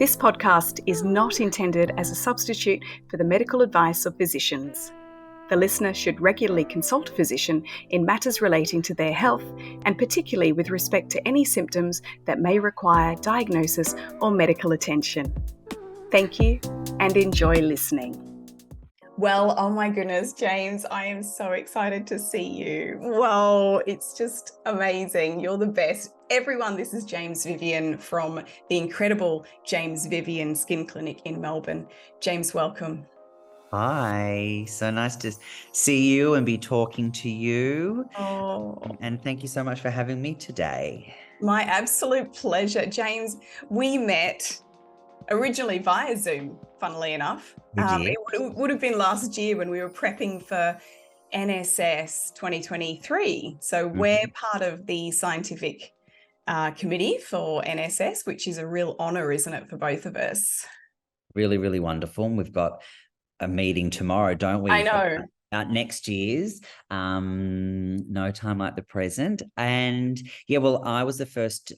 This podcast is not intended as a substitute for the medical advice of physicians. The listener should regularly consult a physician in matters relating to their health, and particularly with respect to any symptoms that may require diagnosis or medical attention. Thank you and enjoy listening. Well, oh my goodness, James, I am so excited to see you. Whoa, it's just amazing. You're the best. Everyone, this is James Vivian from the incredible James Vivian Skin Clinic in Melbourne. James, welcome. Hi, so nice to see you and be talking to you. Oh, and thank you so much for having me today. My absolute pleasure. James, we met originally via Zoom, funnily enough. It would have been last year when we were prepping for NSS 2023. So we're part of the scientific committee for NSS, which is a real honour, isn't it, for both of us? Really, really wonderful. And we've got a meeting tomorrow, don't we? I know. Next year's No Time Like the Present. And yeah, well, it was the first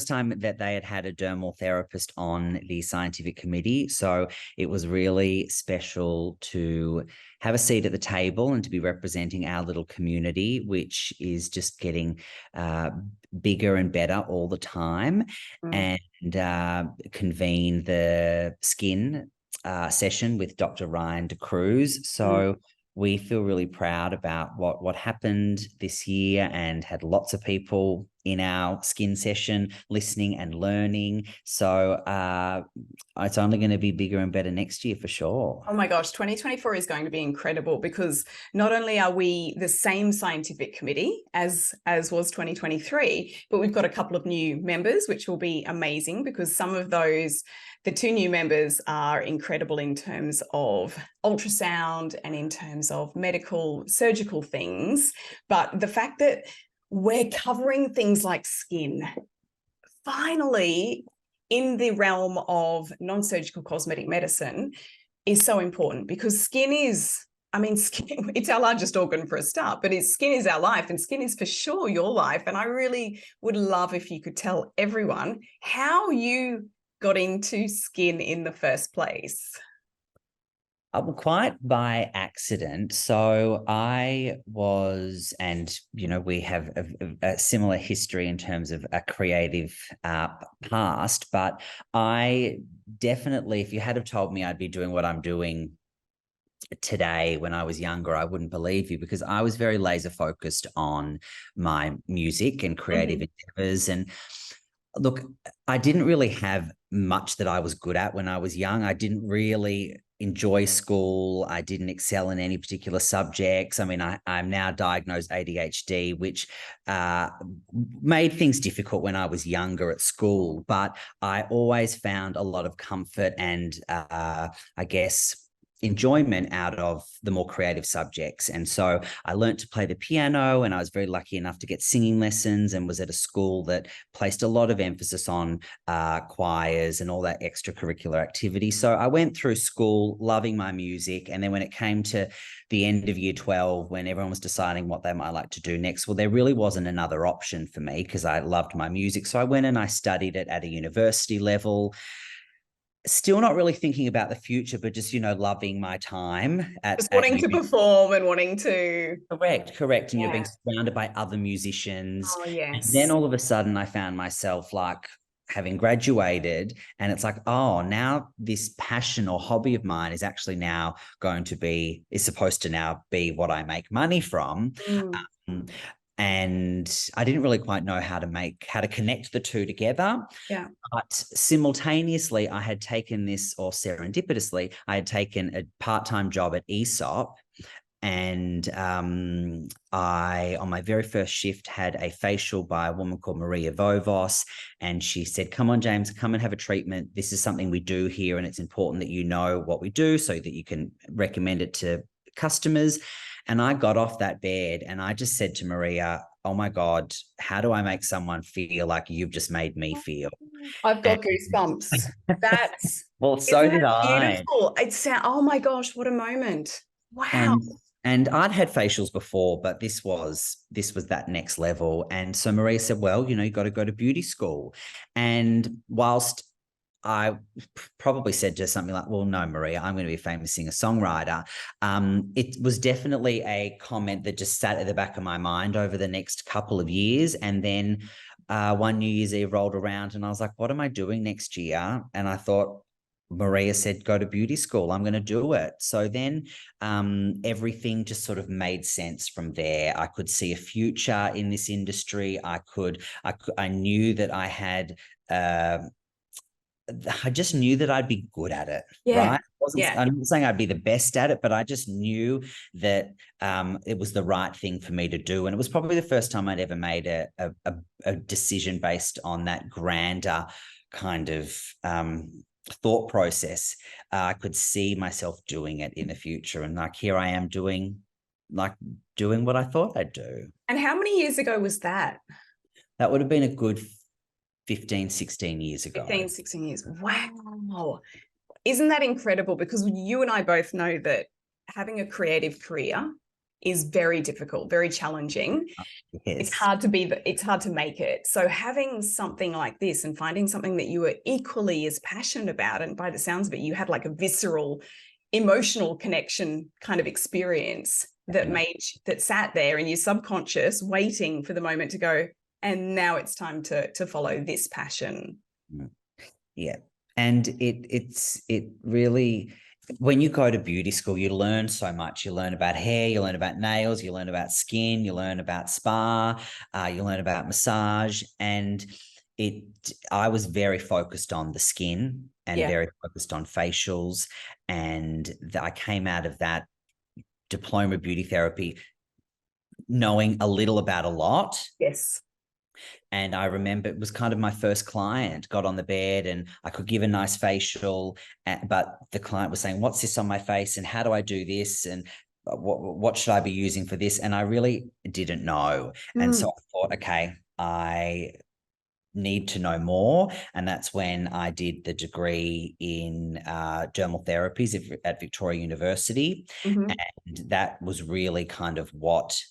time that they had a dermal therapist on the scientific committee. So it was really special to have a seat at the table and to be representing our little community, which is just getting bigger and better all the time, and convene the skin session with Dr. Ryan De Cruz. So we feel really proud about what happened this year, and had lots of people in our skin session listening and learning. So it's only going to be bigger and better next year for sure. Oh my gosh, 2024 is going to be incredible, because not only are we the same scientific committee as was 2023, but we've got a couple of new members, which will be amazing, because some of those, the two new members are incredible in terms of ultrasound and in terms of medical, surgical things. But the fact that we're covering things like skin, finally, in the realm of non-surgical cosmetic medicine, is so important, because skin is, skin, it's our largest organ for a start, but skin is our life, and skin is for sure your life. And I really would love if you could tell everyone how you got into skin in the first place. Quite by accident. So I was, and we have a similar history in terms of a creative past, but I definitely, if you had have told me I'd be doing what I'm doing today when I was younger, I wouldn't believe you, because I was very laser focused on my music and creative endeavors. And look, I didn't really have much that I was good at when I was young. I didn't really enjoy school. I didn't excel in any particular subjects. I'm now diagnosed ADHD, which made things difficult when I was younger at school. But I always found a lot of comfort and I guess enjoyment out of the more creative subjects. And so I learned to play the piano, and I was very lucky enough to get singing lessons, and was at a school that placed a lot of emphasis on choirs and all that extracurricular activity. So I went through school loving my music. And then when it came to the end of year 12, when everyone was deciding what they might like to do next, well, there really wasn't another option for me, because I loved my music. So I went and I studied it at a university level. Still not really thinking about the future, but just, loving my time. Just wanting to perform and wanting to... Correct. And you're being surrounded by other musicians. Oh, yes. And then all of a sudden I found myself like having graduated, and it's like, oh, now this passion or hobby of mine is actually now supposed to now be what I make money from. And I didn't really quite know how to connect the two together. Yeah. But simultaneously, I had taken serendipitously, I had taken a part-time job at ESOP. And I, on my very first shift, had a facial by a woman called Maria Vovos. And she said, come on, James, come and have a treatment. This is something we do here, and it's important that you know what we do so that you can recommend it to customers. And I got off that bed and I just said to Maria, oh my God, how do I make someone feel like you've just made me feel? I've got goosebumps. That's well, so did I. Beautiful. Oh my gosh, what a moment. Wow. And I'd had facials before, but this was that next level. And so Maria said, well, you got to go to beauty school. And whilst I probably said just something like, well, no, Maria, I'm going to be a famous singer-songwriter. It was definitely a comment that just sat at the back of my mind over the next couple of years. And then one New Year's Eve rolled around and I was like, what am I doing next year? And I thought, Maria said, go to beauty school. I'm going to do it. So then everything just sort of made sense from there. I could see a future in this industry. I knew that I had, I just knew that I'd be good at it, Yeah. right? Yeah. I'm not saying I'd be the best at it, but I just knew that it was the right thing for me to do. And it was probably the first time I'd ever made a decision based on that grander kind of thought process. I could see myself doing it in the future. And like, here I am doing what I thought I'd do. And how many years ago was that? That would have been a good 15, 16 years ago. 15, 16 years. Wow. Isn't that incredible? Because you and I both know that having a creative career is very difficult, very challenging. Yes. It's hard to make it. So having something like this and finding something that you were equally as passionate about, and by the sounds of it, you had like a visceral, emotional connection kind of experience that sat there in your subconscious waiting for the moment to go, and now it's time to follow this passion. Yeah. And it really, when you go to beauty school, you learn so much. You learn about hair, you learn about nails, you learn about skin, you learn about spa, you learn about massage. And I was very focused on the skin and very focused on facials. And I came out of that diploma beauty therapy knowing a little about a lot. Yes. And I remember it was kind of my first client, got on the bed and I could give a nice facial, but the client was saying, what's this on my face? And how do I do this? And what should I be using for this? And I really didn't know. And so I thought, okay, I need to know more. And that's when I did the degree in dermal therapies at Victoria University. And that was really kind of what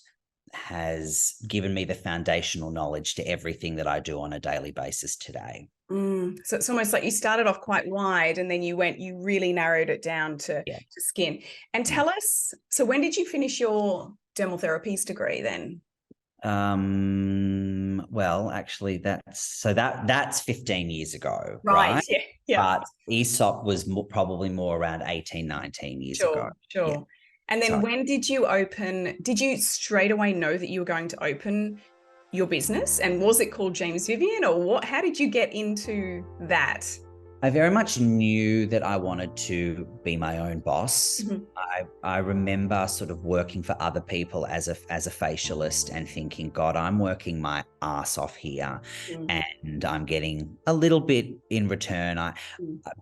has given me the foundational knowledge to everything that I do on a daily basis today. So it's almost like you started off quite wide and then you really narrowed it down to skin. And tell us, so when did you finish your dermal therapies degree then? Well, actually that's 15 years ago, right? Yeah. But ESOP was probably more around 18, 19 years ago. Sure. Yeah. And then when did you straight away know that you were going to open your business? And was it called James Vivian, or how did you get into that? I very much knew that I wanted to be my own boss. I remember sort of working for other people as a facialist and thinking, God, I'm working my ass off here and I'm getting a little bit in return.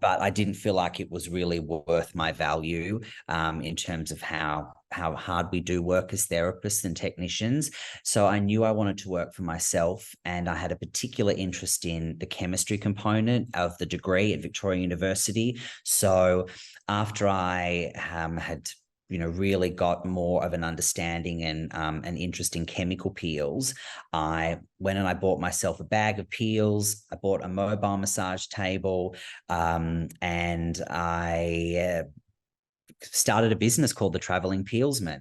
But I didn't feel like it was really worth my value in terms of how hard we do work as therapists and technicians. So I knew I wanted to work for myself, and I had a particular interest in the chemistry component of the degree at Victoria University. So after I had really got more of an understanding and an interest in chemical peels, I went and I bought myself a bag of peels. I bought a mobile massage table, and I started a business called the Traveling Peelsman.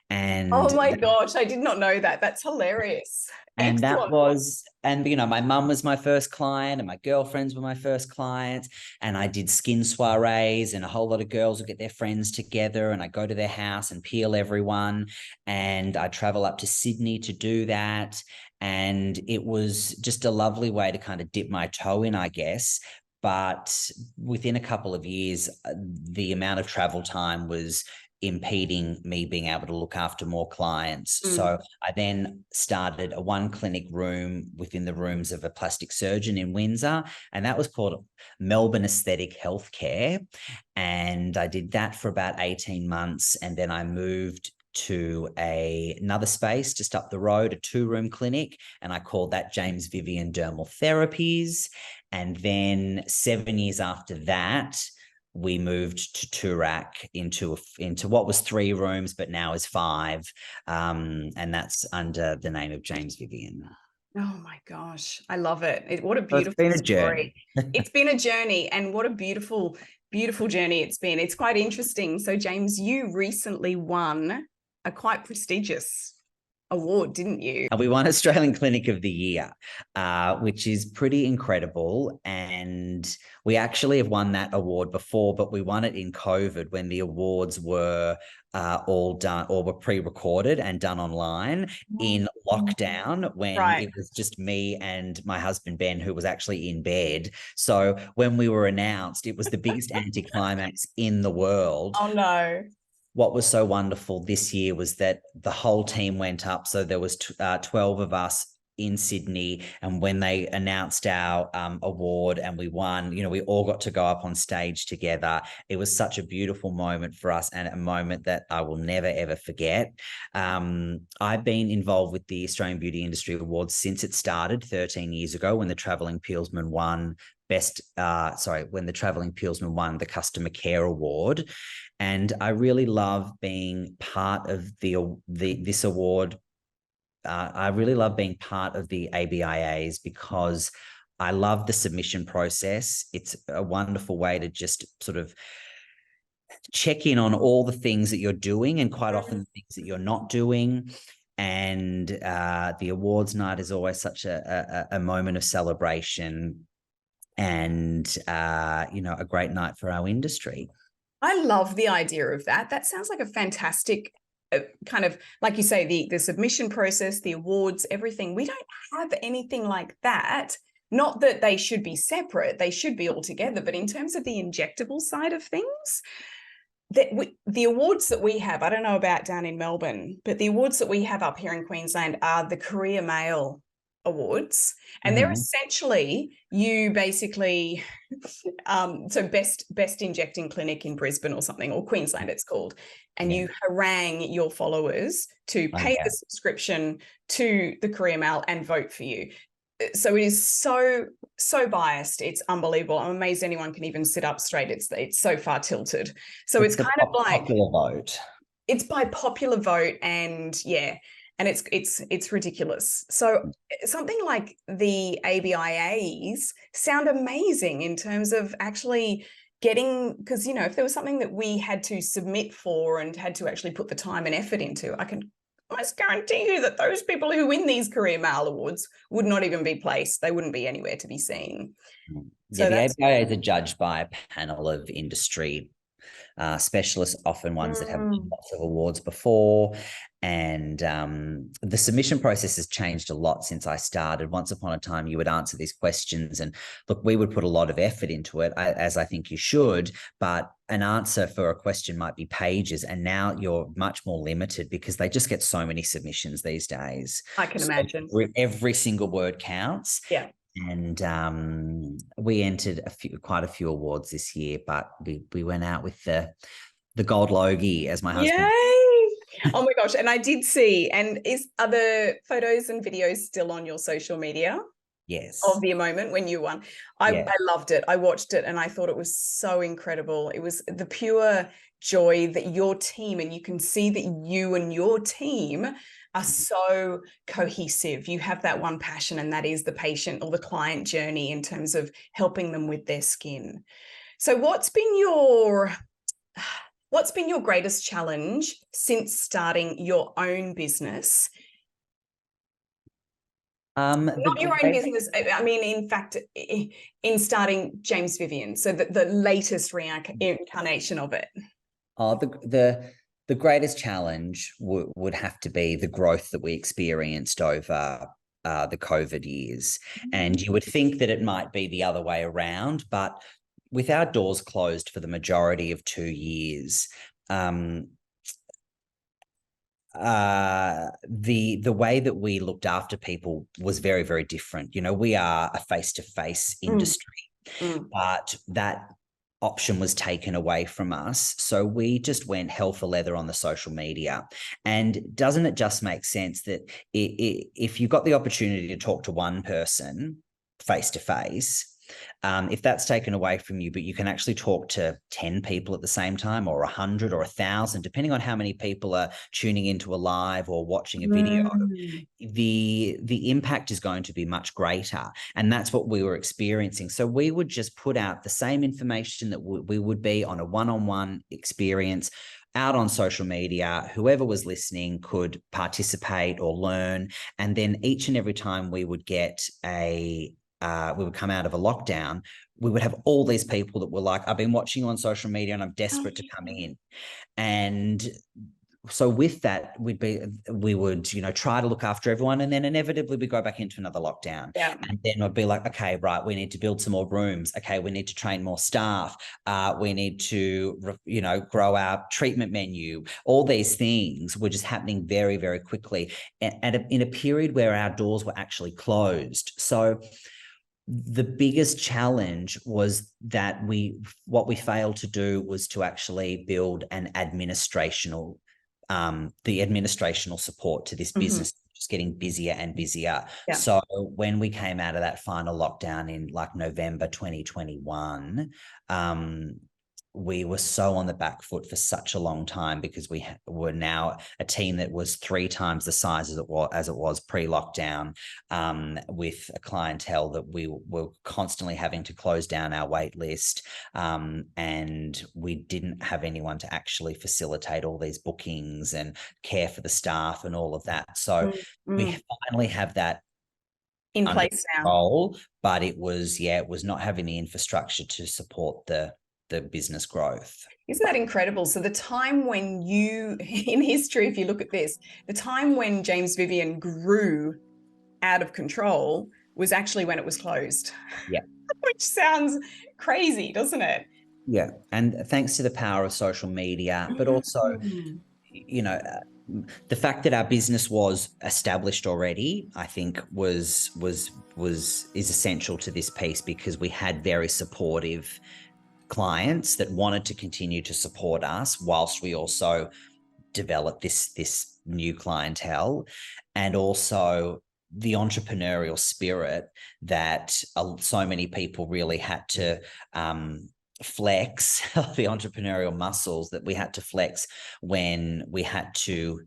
And oh my gosh, I did not know that. That's hilarious. And excellent. that was, and my mum was my first client and my girlfriends were my first clients. And I did skin soirees, and a whole lot of girls would get their friends together and I go to their house and peel everyone. And I travel up to Sydney to do that. And it was just a lovely way to kind of dip my toe in, I guess. But within a couple of years, the amount of travel time was impeding me being able to look after more clients. So I then started a one clinic room within the rooms of a plastic surgeon in Windsor, and that was called Melbourne Aesthetic Healthcare. And I did that for about 18 months. And then I moved to another space just up the road, a 2-room clinic, and I called that James Vivian Dermal Therapies. And then 7 years after that, we moved to Toorak into what was 3 rooms, but now is 5. And that's under the name of James Vivian. Oh my gosh, I love it. What a So it's beautiful been a story. journey. It's been a journey, and what a beautiful, beautiful journey it's been. It's quite interesting. So, James, you recently won a quite prestigious award, didn't you? And we won Australian Clinic of the Year, which is pretty incredible. And we actually have won that award before, but we won it in COVID when the awards were all done or were pre-recorded and done online in lockdown, when Right. it was just me and my husband, Ben, who was actually in bed. So when we were announced, it was the biggest anticlimax in the world. Oh no. What was so wonderful this year was that the whole team went up. So there was 12 of us in Sydney, and when they announced our award and we won, we all got to go up on stage together. It was such a beautiful moment for us, and a moment that I will never ever forget. I've been involved with the Australian Beauty Industry Awards since it started 13 years ago, when the Travelling Peelsman won when the Travelling Peelsman won the Customer Care Award. And I really love being part of this award. I really love being part of the ABIAs because I love the submission process. It's a wonderful way to just sort of check in on all the things that you're doing, and quite often the things that you're not doing. And the awards night is always such a moment of celebration, and a great night for our industry. I love the idea of that. That sounds like a fantastic kind of, like you say, the submission process, the awards, everything. We don't have anything like that. Not that they should be separate, they should be all together. But in terms of the injectable side of things, the awards that we have, I don't know about down in Melbourne, but the awards that we have up here in Queensland are the Career Mail Awards. And they're essentially, you basically so best injecting clinic in Brisbane or something, or Queensland it's called, and you harangue your followers to pay the subscription to the Career Mail and vote for you. So it is so biased, it's unbelievable. I'm amazed anyone can even sit up straight. It's so far tilted. So it's kind of like popular vote. It's by popular vote, and it's ridiculous. So something like the ABIAs sound amazing in terms of actually getting, because if there was something that we had to submit for and had to actually put the time and effort into, I can almost guarantee you that those people who win these Career Mail Awards would not even be placed. They wouldn't be anywhere to be seen. Yeah, the ABIAs are judged by a panel of industry specialists, often ones that have lots of awards before. And the submission process has changed a lot since I started. Once upon a time, you would answer these questions, and look, we would put a lot of effort into it, as I think you should, but an answer for a question might be pages, and now you're much more limited because they just get so many submissions these days. I can imagine. Every single word counts. Yeah. And we entered quite a few awards this year, but we went out with the gold logie, as my husband. Yay! Oh my gosh! And I did see. And are the photos and videos still on your social media? Yes. Of the moment when you won. I loved it. I watched it and I thought it was so incredible. It was the pure joy that your team, and you can see that you and your team are so cohesive. You have that one passion, and that is the patient or the client journey in terms of helping them with their skin. So what's been your greatest challenge since starting your own business? Not your own business. I mean, in fact, in starting James Vivian, so the latest reincarnation of it. Oh, the greatest challenge would have to be the growth that we experienced over the COVID years. And you would think that it might be the other way around, but with our doors closed for the majority of 2 years, the way that we looked after people was very, very different. We are a face-to-face industry, but that option was taken away from us. So we just went hell for leather on the social media. And doesn't it just make sense that if you got the opportunity to talk to one person face to face, If that's taken away from you, but you can actually talk to 10 people at the same time, or 100 or 1,000, depending on how many people are tuning into a live or watching a video, the impact is going to be much greater. And that's what we were experiencing. So we would just put out the same information that we would be on a one-on-one experience out on social media. Whoever was listening could participate or learn. And then each and every time we would get we would come out of a lockdown, we would have all these people that were like, I've been watching you on social media and I'm desperate to come in. And so with that, we would, try to look after everyone. And then inevitably we go back into another lockdown. Yeah. And then I'd be like, okay, right, we need to build some more rooms. Okay, we need to train more staff. We need to, grow our treatment menu. All these things were just happening very, very quickly. And in a period where our doors were actually closed. So the biggest challenge was that what we failed to do was to actually build the administrational support to this business, just getting busier and busier. Yeah. So when we came out of that final lockdown in like November 2021, we were so on the back foot for such a long time, because we were now a team that was 3 times the size as it was pre-lockdown, with a clientele that we were constantly having to close down our wait list, and we didn't have anyone to actually facilitate all these bookings and care for the staff and all of that. So we finally have that in under place now. control, but it was not having the infrastructure to support the business growth. Isn't that incredible? So the time when in history, if you look at this, the time when James Vivian grew out of control was actually when it was closed. Yeah. Which sounds crazy, doesn't it? Yeah. And thanks to the power of social media, but also, the fact that our business was established already, I think is essential to this piece, because we had very supportive clients that wanted to continue to support us whilst we also developed this new clientele, and also the entrepreneurial spirit that so many people really had to flex, the entrepreneurial muscles that we had to flex when we had to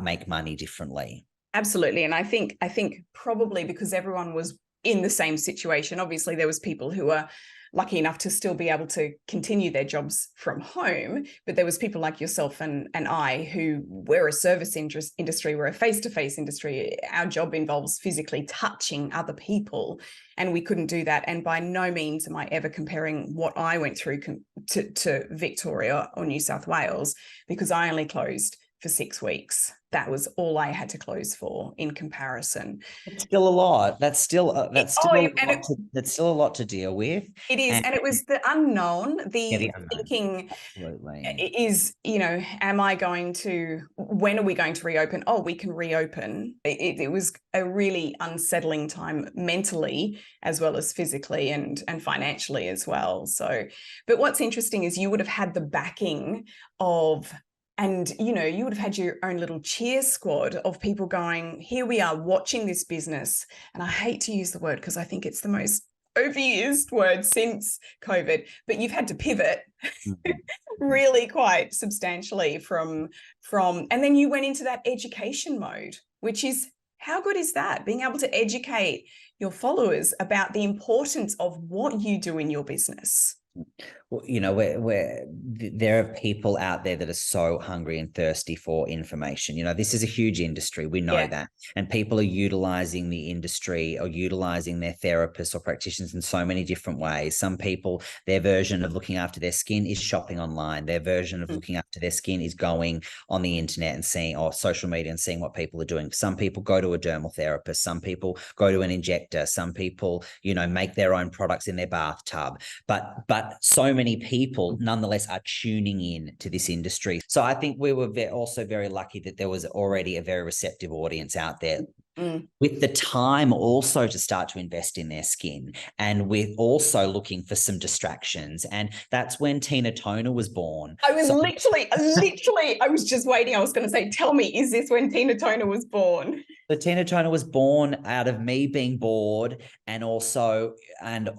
make money differently. Absolutely. And I think probably because everyone was in the same situation. Obviously, there was people who were lucky enough to still be able to continue their jobs from home, but there was people like yourself and I who we're a service industry, we're a face-to-face industry. Our job involves physically touching other people, and we couldn't do that. And by no means am I ever comparing what I went through to Victoria or New South Wales, because I only closed for 6 weeks. That was all I had to close for in comparison. It's still a lot. That's still a lot to deal with. It is. And it was the unknown, the unknown. thinking. Absolutely. Is, when are we going to reopen? Oh, we can reopen. It was a really unsettling time mentally as well as physically and financially as well. So, but what's interesting is you would have had the backing of, and, you would have had your own little cheer squad of people going, here we are watching this business. And I hate to use the word because I think it's the most overused word since COVID, but you've had to pivot really quite substantially from, and then you went into that education mode, which is, how good is that? Being able to educate your followers about the importance of what you do in your business. Well, there are people out there that are so hungry and thirsty for information. This is a huge industry. We know that. And people are utilizing the industry or utilizing their therapists or practitioners in so many different ways. Some people, their version of looking after their skin is shopping online. Their version of looking after their skin is going on the internet and seeing, or social media, and seeing what people are doing. Some people go to a dermal therapist. Some people go to an injector. Some people, make their own products in their bathtub. But so many people nonetheless are tuning in to this industry. So I think we were also very lucky that there was already a very receptive audience out there with the time also to start to invest in their skin. And we're also looking for some distractions. And that's when Tina Toner was born. I was literally, I was just waiting. I was going to say, tell me, is this when Tina Toner was born? So Tina Turner was born out of me being bored, and also and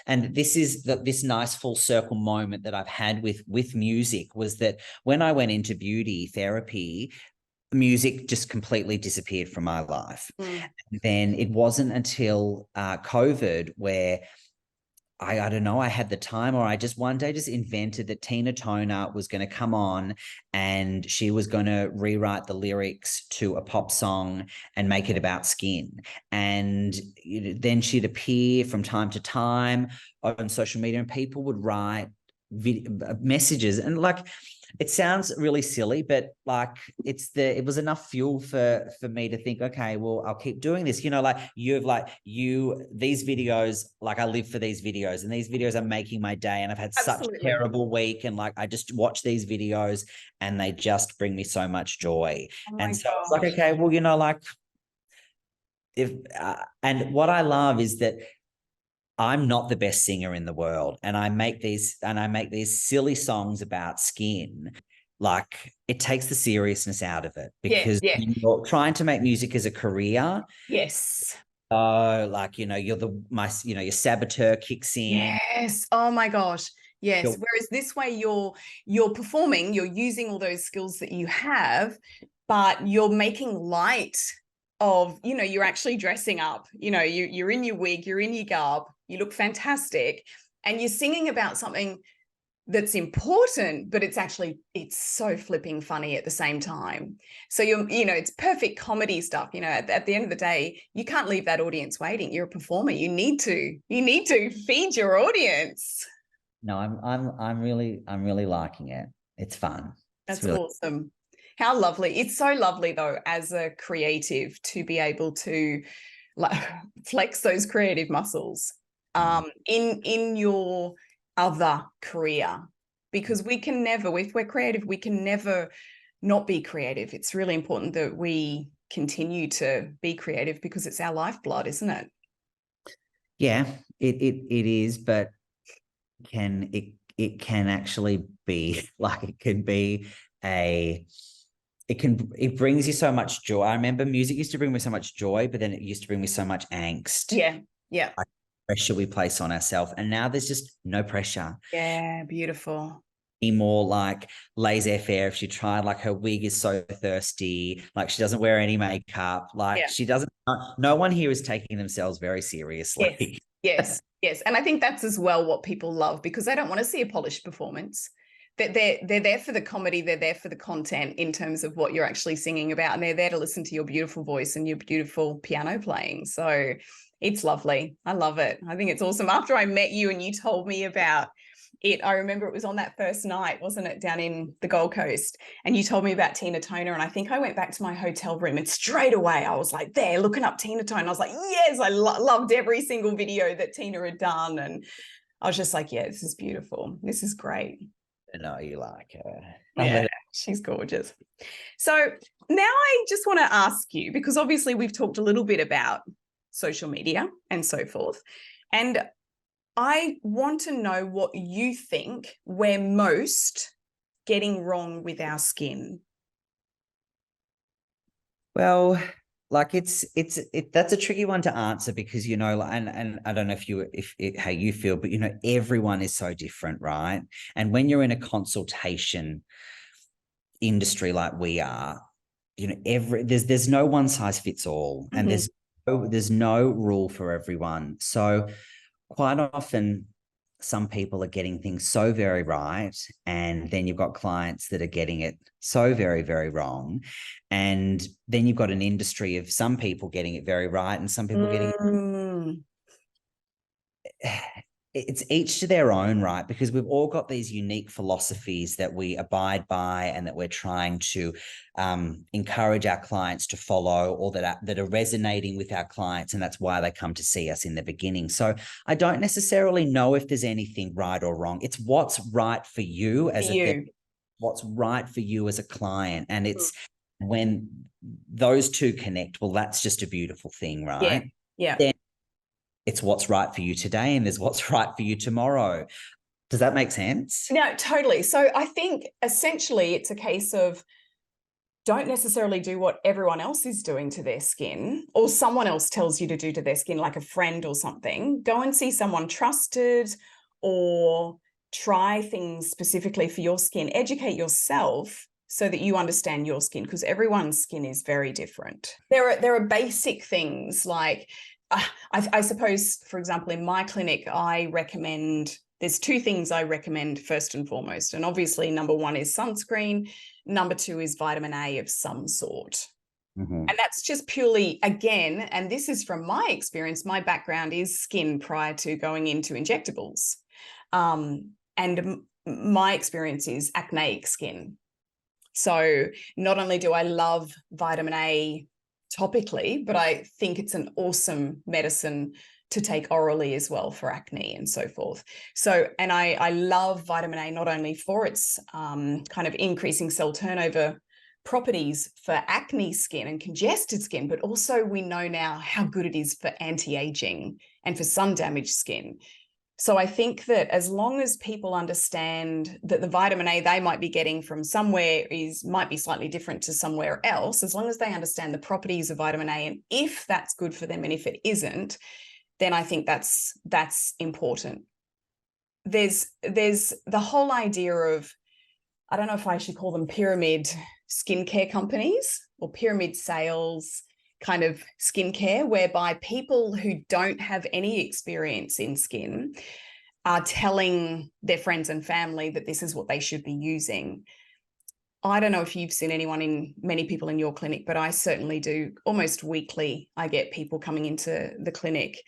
this is this nice full circle moment that I've had with music, was that when I went into beauty therapy, music just completely disappeared from my life. Mm. Then it wasn't until COVID where I don't know, I had the time, or I just one day just invented that Tina Turner was going to come on and she was going to rewrite the lyrics to a pop song and make it about skin. And then she'd appear from time to time on social media, and people would write messages, and like, it sounds really silly, but like, it was enough fuel for me to think, okay, well, I'll keep doing this. Like these videos, like I live for these videos, and these videos are making my day, and I've had such a Absolutely. terrible week, and like I just watch these videos and they just bring me so much joy. Oh my And so it's like, gosh. okay, well, like, if and what I love is that I'm not the best singer in the world, and I make these silly songs about skin. Like, it takes the seriousness out of it, Yeah, because yeah. you're trying to make music as a career. Yes. So like, your saboteur kicks in. Yes. Oh my gosh. Yes. You're, Whereas this way you're performing, you're using all those skills that you have, but you're making light of, you're actually dressing up. You're in your wig, you're in your garb, you look fantastic, and you're singing about something that's important, but it's so flipping funny at the same time. So it's perfect comedy stuff. At the end of the day, you can't leave that audience waiting. You're a performer. You need to feed your audience. no, I'm really liking it. It's fun. It's That's really awesome. How lovely. It's so lovely though, as a creative, to be able to like flex those creative muscles in your other career, because we can never, if we're creative, we can never not be creative. It's really important that we continue to be creative, because it's our lifeblood, isn't it? Yeah, it is, but it can actually be like, it brings you so much joy. I remember music used to bring me so much joy, but then it used to bring me so much angst. Yeah. Yeah. Like, pressure we place on ourselves, and now there's just no pressure. Yeah. Beautiful. Any more like laissez-faire. If she tried, like, her wig is so thirsty, like she doesn't wear any makeup, like Yeah. she doesn't, no one here is taking themselves very Yes. seriously. Yes. Yes. And I think that's as well what people love, because they don't want to see a polished performance. They're there for the comedy, they're there for the content in terms of what you're actually singing about, and they're there to listen to your beautiful voice and your beautiful piano playing. So it's lovely. I love it. I think it's awesome. After I met you and you told me about it, I remember it was on that first night, wasn't it, down in the Gold Coast, and you told me about Tina Turner, and I think I went back to my hotel room and straight away I was like there looking up Tina Turner. I was like, yes, I loved every single video that Tina had done, and I was just like, yeah, this is beautiful. This is great. I know you like her. Yeah, she's gorgeous. So now I just want to ask you, because obviously we've talked a little bit about social media and so forth, and I want to know what you think we're most getting wrong with our skin. Well, like, that's a tricky one to answer, because and I don't know how you feel, but everyone is so different, right? And when you're in a consultation industry like we are, there's no one size fits all, and there's no rule for everyone. So quite often, some people are getting things so very right, and then you've got clients that are getting it so very, very wrong. And then you've got an industry of some people getting it very right and some people getting it's each to their own, right? Because we've all got these unique philosophies that we abide by and that we're trying to encourage our clients to follow, or that are resonating with our clients, and that's why they come to see us in the beginning. So I don't necessarily know if there's anything right or wrong. It's what's right for you as what's right for you as a client, and it's when those two connect, well, that's just a beautiful thing, right? Yeah. Then it's what's right for you today, and there's what's right for you tomorrow. Does that make sense? No, totally. So I think essentially it's a case of don't necessarily do what everyone else is doing to their skin, or someone else tells you to do to their skin, like a friend or something. Go and see someone trusted, or try things specifically for your skin. Educate yourself so that you understand your skin, because everyone's skin is very different. There are basic things like, I suppose, for example, in my clinic, I recommend, there's two things I recommend first and foremost. And obviously, number one is sunscreen. Number two is vitamin A of some sort. And that's just purely, again, and this is from my experience, my background is skin prior to going into injectables. And my experience is acneic skin. So not only do I love vitamin A topically, but I think it's an awesome medicine to take orally as well for acne and so forth. So, and I love vitamin A not only for its kind of increasing cell turnover properties for acne skin and congested skin, but also we know now how good it is for anti-aging and for sun damaged skin. So I think that as long as people understand that the vitamin A they might be getting from somewhere might be slightly different to somewhere else, as long as they understand the properties of vitamin A and if that's good for them and if it isn't, then I think that's important. There's the whole idea of, I don't know if I should call them pyramid skincare companies or pyramid sales kind of skincare, whereby people who don't have any experience in skin are telling their friends and family that this is what they should be using. I don't know if you've seen many people in your clinic, but I certainly do. Almost weekly, I get people coming into the clinic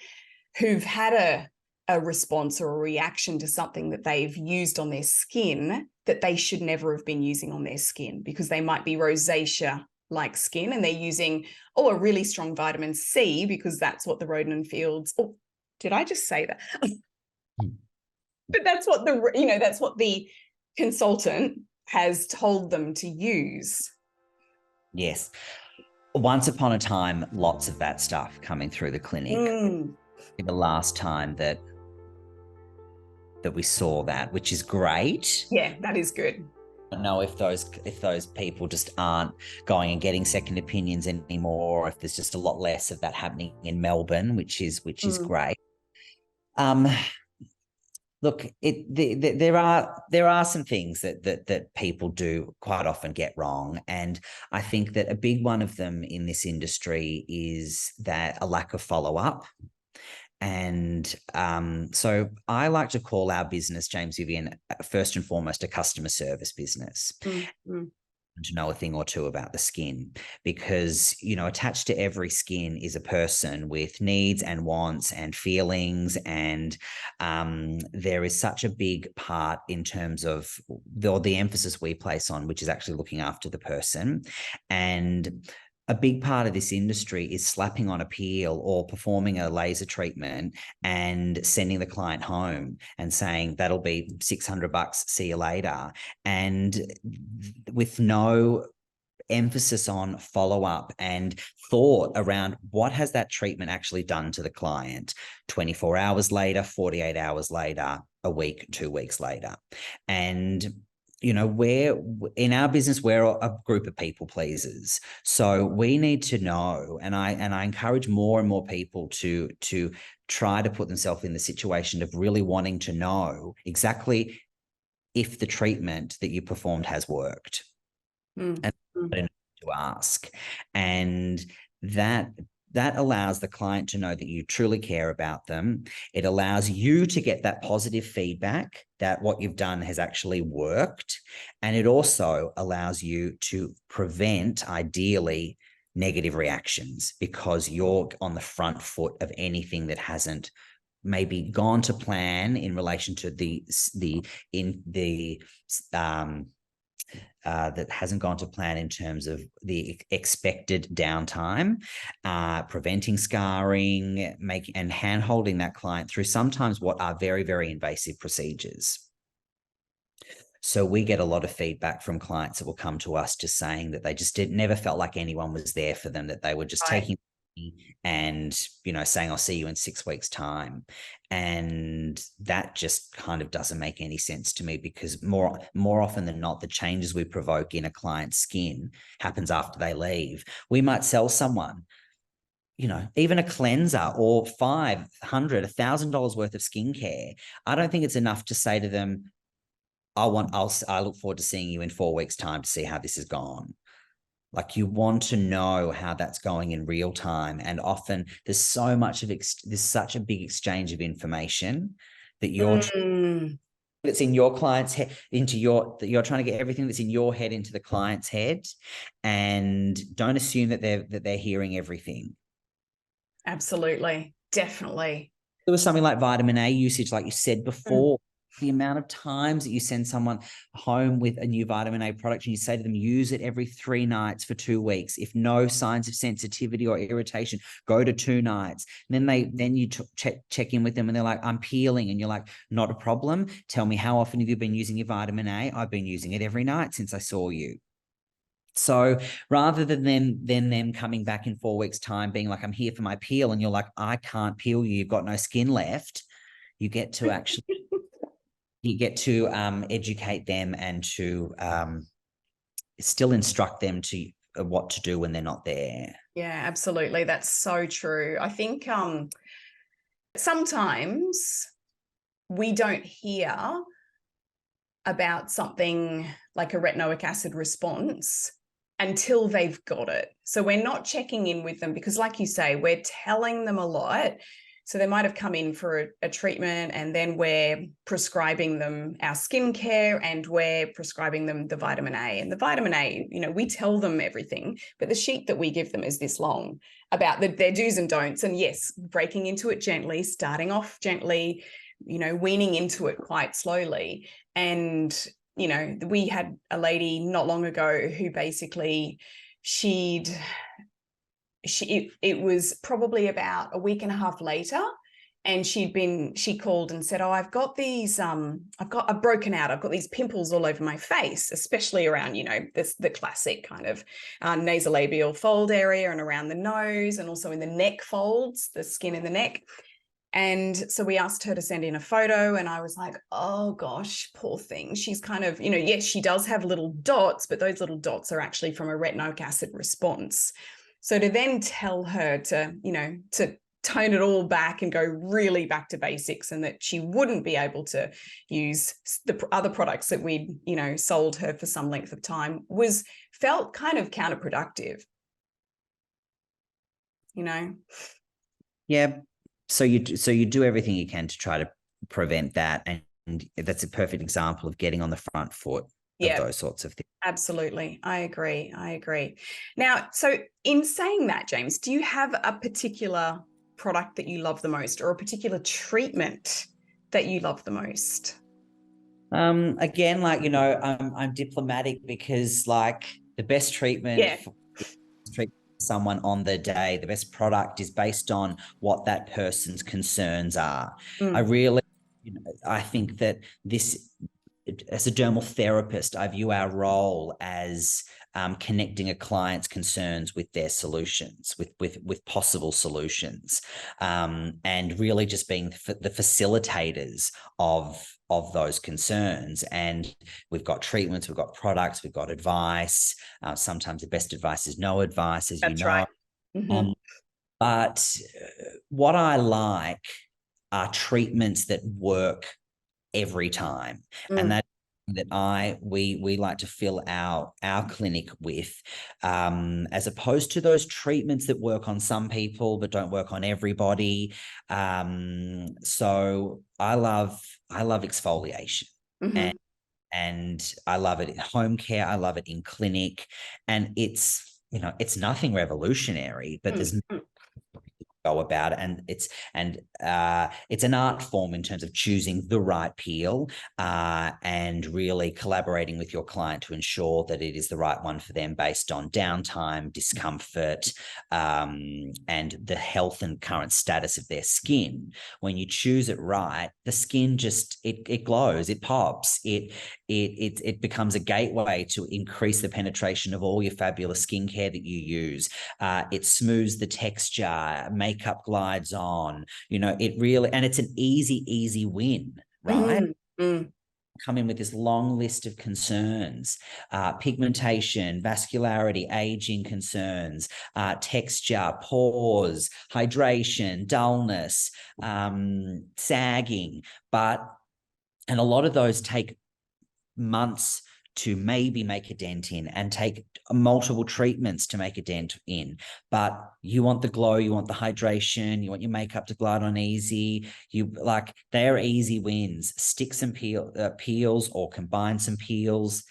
who've had a response or a reaction to something that they've used on their skin that they should never have been using on their skin, because they might be rosacea like skin and they're using a really strong vitamin C because that's what the Roden Fields. Oh, did I just say that? But that's what that's what the consultant has told them to use. Yes. Once upon a time, lots of that stuff coming through the clinic. The last time that we saw that, which is great. Yeah, that is good. I don't know if those people just aren't going and getting second opinions anymore, or if there's just a lot less of that happening in Melbourne, which is great. Look, there are some things that people do quite often get wrong, and I think that a big one of them in this industry is that a lack of follow-up. And so I like to call our business, James Vivian, first and foremost, a customer service business. To know a thing or two about the skin, because attached to every skin is a person with needs and wants and feelings, and there is such a big part in terms of the emphasis we place on, which is actually looking after the person. And a big part of this industry is slapping on a peel or performing a laser treatment and sending the client home and saying, that'll be $600, see you later. And with no emphasis on follow-up and thought around what has that treatment actually done to the client 24 hours later, 48 hours later, a week, 2 weeks later. And we're in our business, we're a group of people pleasers. So we need to know, and I encourage more and more people to try to put themselves in the situation of really wanting to know exactly if the treatment that you performed has worked. And to ask. And that allows the client to know that you truly care about them. It allows you to get that positive feedback that what you've done has actually worked. And it also allows you to prevent, ideally, negative reactions, because you're on the front foot of anything that hasn't maybe gone to plan in relation to that hasn't gone to plan in terms of the expected downtime, preventing scarring, and hand-holding that client through sometimes what are very, very invasive procedures. So we get a lot of feedback from clients that will come to us just saying that they just never felt like anyone was there for them, that they were just taking and, you know, saying, I'll see you in 6 weeks' time. And that just kind of doesn't make any sense to me, because more often than not, the changes we provoke in a client's skin happens after they leave. We might sell someone, you know, even a cleanser or $500, $1,000 worth of skincare. I don't think it's enough to say to them, I look forward to seeing you in 4 weeks' time to see how this has gone. Like, you want to know how that's going in real time. And often there's so much of there's such a big exchange of information that that's in your client's head that you're trying to get everything that's in your head into the client's head, and don't assume that they're hearing everything. Absolutely. Definitely. There was something like vitamin A usage, like you said before. The amount of times that you send someone home with a new vitamin A product and you say to them, use it every 3 nights for 2 weeks. If no signs of sensitivity or irritation, go to 2 nights. And then you check in with them and they're like, I'm peeling. And you're like, not a problem. Tell me, how often have you been using your vitamin A? I've been using it every night since I saw you. So rather than them coming back in 4 weeks' time being like, I'm here for my peel, and you're like, I can't peel you, you've got no skin left, you get to actually educate them and to still instruct them to what to do when they're not there. Yeah, absolutely. That's so true. I think sometimes we don't hear about something like a retinoic acid response until they've got it. So we're not checking in with them because, like you say, we're telling them a lot. So they might have come in for a treatment, and then we're prescribing them our skincare, and we're prescribing them the vitamin A. And the vitamin A, you know, we tell them everything, but the sheet that we give them is this long about their do's and don'ts. And yes, breaking into it gently, starting off gently, you know, weaning into it quite slowly. And, you know, we had a lady not long ago who basically it was probably about a week and a half later, and she called and said, oh, I've got broken out. I've got these pimples all over my face, especially around, you know, the classic kind of nasolabial fold area, and around the nose, and also in the neck folds, the skin in the neck. And so we asked her to send in a photo, and I was like, oh gosh, poor thing. She's kind of, you know, yes, she does have little dots, but those little dots are actually from a retinoic acid response. So to then tell her to, you know, to tone it all back and go really back to basics, and that she wouldn't be able to use the other products that we'd, you know, sold her for some length of time, felt kind of counterproductive, you know? Yeah. So you do everything you can to try to prevent that. And that's a perfect example of getting on the front foot of those sorts of things. Absolutely. I agree. Now, so in saying that, James, do you have a particular product that you love the most, or a particular treatment that you love the most? Again, like, you know, I'm diplomatic, because like the best treatment for someone on the day, the best product is based on what that person's concerns are. I really, you know, I think that this, as a dermal therapist, I view our role as connecting a client's concerns with their solutions, with possible solutions, and really just being the facilitators of those concerns. And we've got treatments, we've got products, we've got advice. Sometimes the best advice is no advice, as That's you know. right. But what I like are treatments that work every time, and that we like to fill our clinic with, as opposed to those treatments that work on some people but don't work on everybody. So I love exfoliation, and I love it in home care, I love it in clinic, and it's, you know, it's nothing revolutionary, but there's go about it. And it's an art form in terms of choosing the right peel and really collaborating with your client to ensure that it is the right one for them based on downtime, discomfort, and the health and current status of their skin. When you choose it right, the skin just it glows, it pops, it becomes a gateway to increase the penetration of all your fabulous skincare that you use. It smooths the texture, makeup glides on, it really, and it's an easy win, right? Come in with this long list of concerns, pigmentation, vascularity, aging concerns, texture, pores, hydration, dullness, sagging, and a lot of those take months to maybe make a dent in and take multiple treatments to make a dent in. But you want the glow, you want the hydration, you want your makeup to glide on easy. They're easy wins. Stick some peels or combine some peels,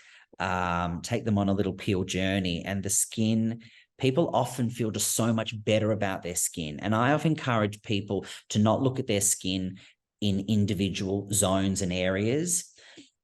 take them on a little peel journey, and the skin, people often feel just so much better about their skin. And I often encourage people to not look at their skin in individual zones and areas.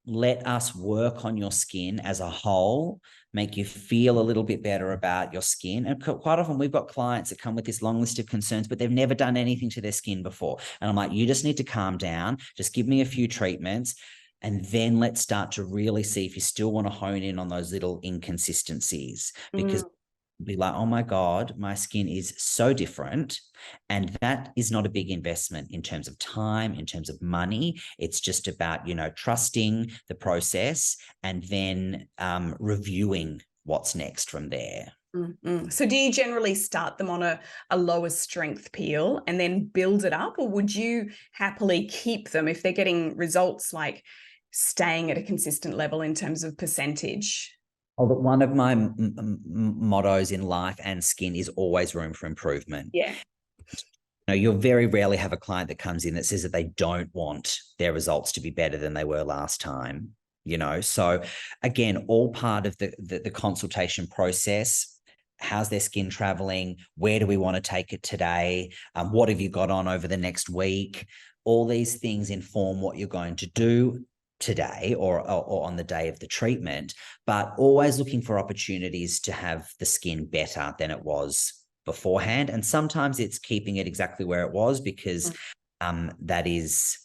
Let us work on your skin as a whole, make you feel a little bit better about your skin. And quite often we've got clients that come with this long list of concerns, but they've never done anything to their skin before. And I'm like, you just need to calm down. Just give me a few treatments. And then let's start to really see if you still want to hone in on those little inconsistencies, because be like, oh my God, my skin is so different. And that is not a big investment in terms of time, in terms of money. It's just about, trusting the process and then reviewing what's next from there. So do you generally start them on a lower strength peel and then build it up, or would you happily keep them if they're getting results like staying at a consistent level in terms of percentage? Oh, but one of my mottos in life and skin is always room for improvement. Yeah. You'll very rarely have a client that comes in that says that they don't want their results to be better than they were last time. So again, all part of the consultation process. How's their skin traveling? Where do we want to take it today? What have you got on over the next week? All these things inform what you're going to do today or on the day of the treatment, but always looking for opportunities to have the skin better than it was beforehand. And sometimes it's keeping it exactly where it was because that is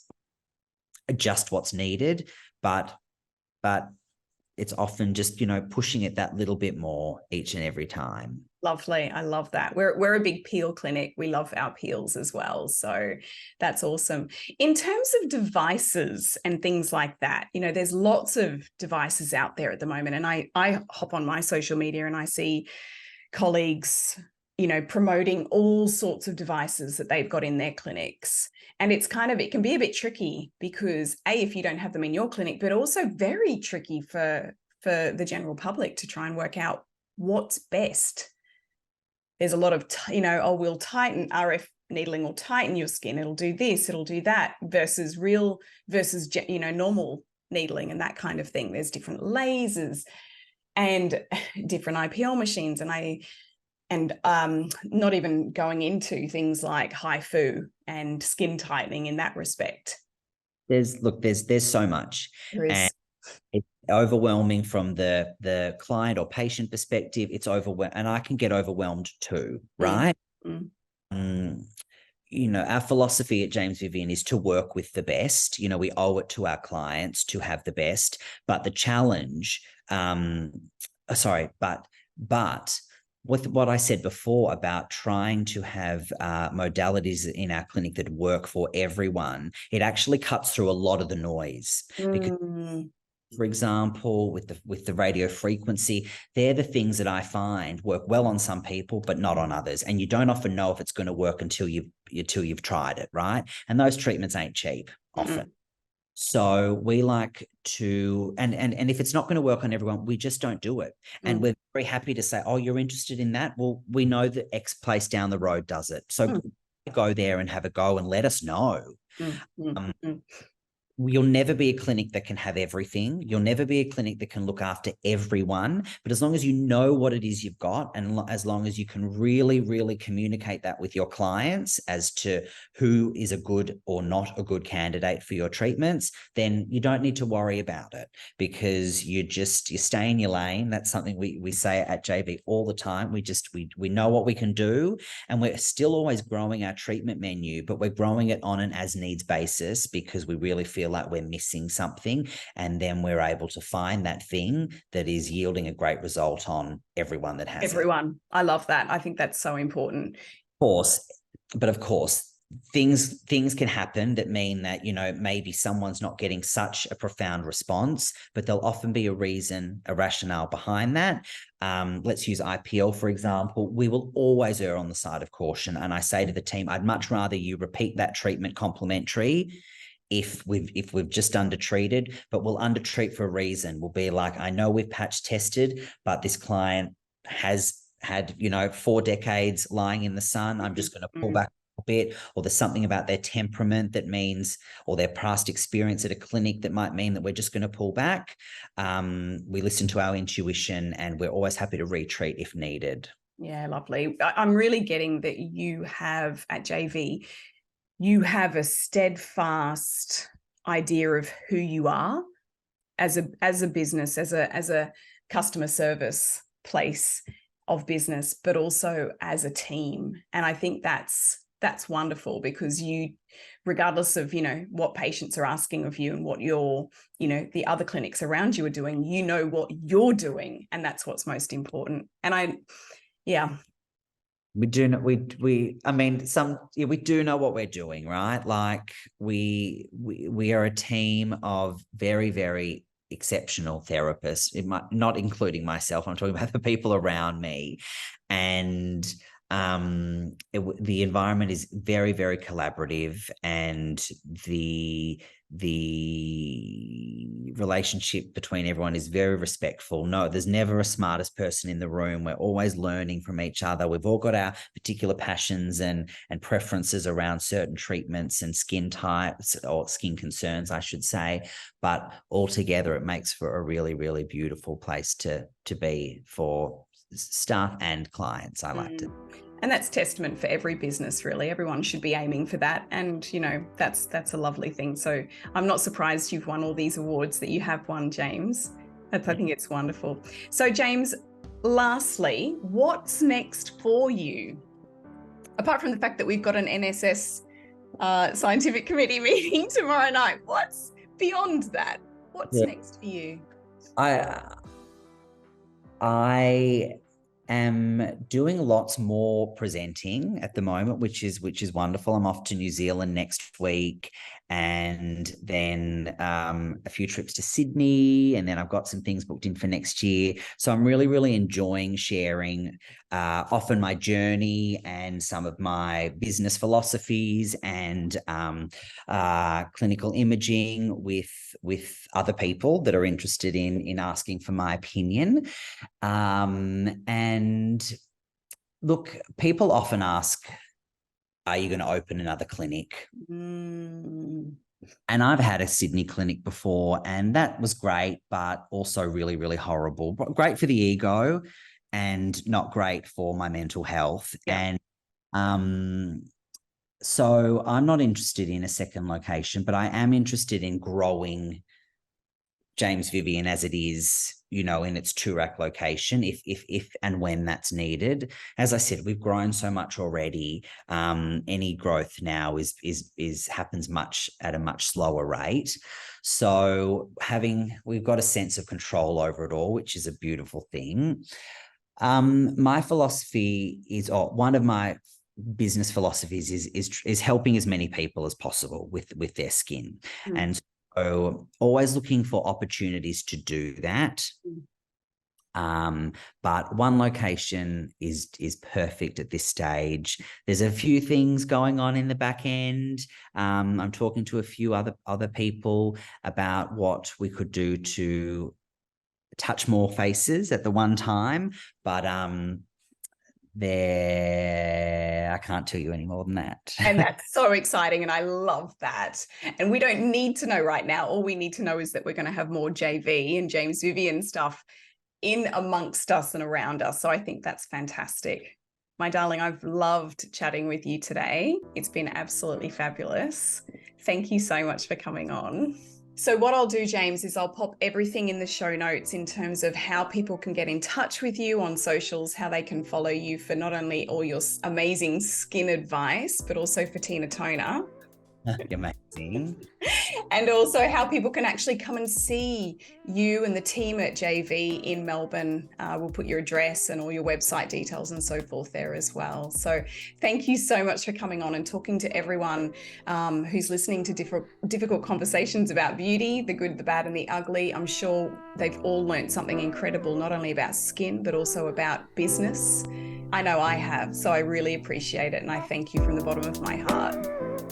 just what's needed, but it's often just, pushing it that little bit more each and every time. Lovely. I love that. We're a big peel clinic. We love our peels as well. So that's awesome. In terms of devices and things like that, there's lots of devices out there at the moment. And I hop on my social media and I see colleagues, promoting all sorts of devices that they've got in their clinics. And it can be a bit tricky because if you don't have them in your clinic, but also very tricky for the general public to try and work out what's best. There's a lot of, we'll tighten RF needling will tighten your skin. It'll do this, it'll do that versus normal needling and that kind of thing. There's different lasers and different IPL machines. And not even going into things like HIFU and skin tightening in that respect. There's so much. There is. And it's overwhelming from the client or patient perspective. It's overwhelming, and I can get overwhelmed too, right? Our philosophy at James Vivian is to work with the best. We owe it to our clients to have the best, but the challenge, but with what I said before about trying to have modalities in our clinic that work for everyone, it actually cuts through a lot of the noise. Because, for example, with the radio frequency, they're the things that I find work well on some people, but not on others. And you don't often know if it's going to work until you've tried it, right? And those treatments ain't cheap often. So we like to, and if it's not going to work on everyone, we just don't do it. And we're very happy to say, oh, you're interested in that? Well, we know that X place down the road does it. So go there and have a go and let us know. you'll never be a clinic that can have everything. You'll never be a clinic that can look after everyone. But as long as you know what it is you've got, and as long as you can really, really communicate that with your clients as to who is a good or not a good candidate for your treatments, then you don't need to worry about it, because you stay in your lane. That's something we say at JV all the time. We know what we can do, and we're still always growing our treatment menu, but we're growing it on an as needs basis, because we really feel like we're missing something, and then we're able to find that thing that is yielding a great result on everyone that has Everyone. I love that. I think that's so important. Of course, things can happen that mean that, maybe someone's not getting such a profound response, but there'll often be a rationale behind that. Let's use IPL, for example. We will always err on the side of caution. And I say to the team, I'd much rather you repeat that treatment complimentary if we've just undertreated, but we'll undertreat for a reason. We'll be like, I know we've patch tested, but this client has had 4 decades lying in the sun. I'm just going to pull back a bit, or there's something about their temperament that means, or their past experience at a clinic that might mean that we're just going to pull back. We listen to our intuition, and we're always happy to retreat if needed. Yeah, lovely. I'm really getting that you have at JV, you have a steadfast idea of who you are as a business, as a customer service place of business, but also as a team. And I think that's wonderful, because you, regardless of, what patients are asking of you and what the other clinics around you are doing, what you're doing, and that's what's most important. And we do know we do know what we're doing, right? Like we are a team of very, very exceptional therapists. It might not including myself. I'm talking about the people around me, and the environment is very, very collaborative, and the relationship between everyone is very respectful. No, there's never a smartest person in the room. We're always learning from each other. We've all got our particular passions and preferences around certain treatments and skin types, or skin concerns, I should say. But altogether, it makes for a really, really beautiful place to be for staff and clients. I like to. And that's testament for every business, really. Everyone should be aiming for that. And, that's a lovely thing. So I'm not surprised you've won all these awards that you have won, James. I think it's wonderful. So, James, lastly, what's next for you? Apart from the fact that we've got an NSS scientific committee meeting tomorrow night, what's beyond that? What's next for you? I am doing lots more presenting at the moment, which is wonderful. I'm off to New Zealand next week, and then a few trips to Sydney, and then I've got some things booked in for next year. So I'm really, really enjoying sharing often my journey and some of my business philosophies and clinical imaging with other people that are interested in asking for my opinion. And look, people often ask, are you going to open another clinic? And I've had a Sydney clinic before, and that was great, but also really, really horrible. Great for the ego and not great for my mental health. Yeah. And so I'm not interested in a second location, but I am interested in growing James Vivian as it is, in its Toorak location, if and when that's needed. As I said, we've grown so much already. Any growth now happens at a much slower rate. So we've got a sense of control over it all, which is a beautiful thing. My philosophy is, one of my business philosophies is helping as many people as possible with their skin. And so always looking for opportunities to do that. But one location is perfect at this stage. There's a few things going on in the back end. I'm talking to a few other people about what we could do to touch more faces at the one time. But there, I can't tell you any more than that. And that's so exciting. And I love that. And we don't need to know right now. All we need to know is that we're going to have more JV and James Vivian stuff in amongst us and around us. So I think that's fantastic. My darling, I've loved chatting with you today. It's been absolutely fabulous. Thank you so much for coming on. So what I'll do, James, is I'll pop everything in the show notes in terms of how people can get in touch with you on socials, how they can follow you for not only all your amazing skin advice, but also for Tina Toner. Amazing. And also how people can actually come and see you and the team at JV in Melbourne. We'll put your address and all your website details and so forth there as well. So thank you so much for coming on and talking to everyone who's listening to difficult conversations about beauty, the good, the bad, and the ugly. I'm sure they've all learned something incredible, not only about skin, but also about business. I know I have, so I really appreciate it. And I thank you from the bottom of my heart.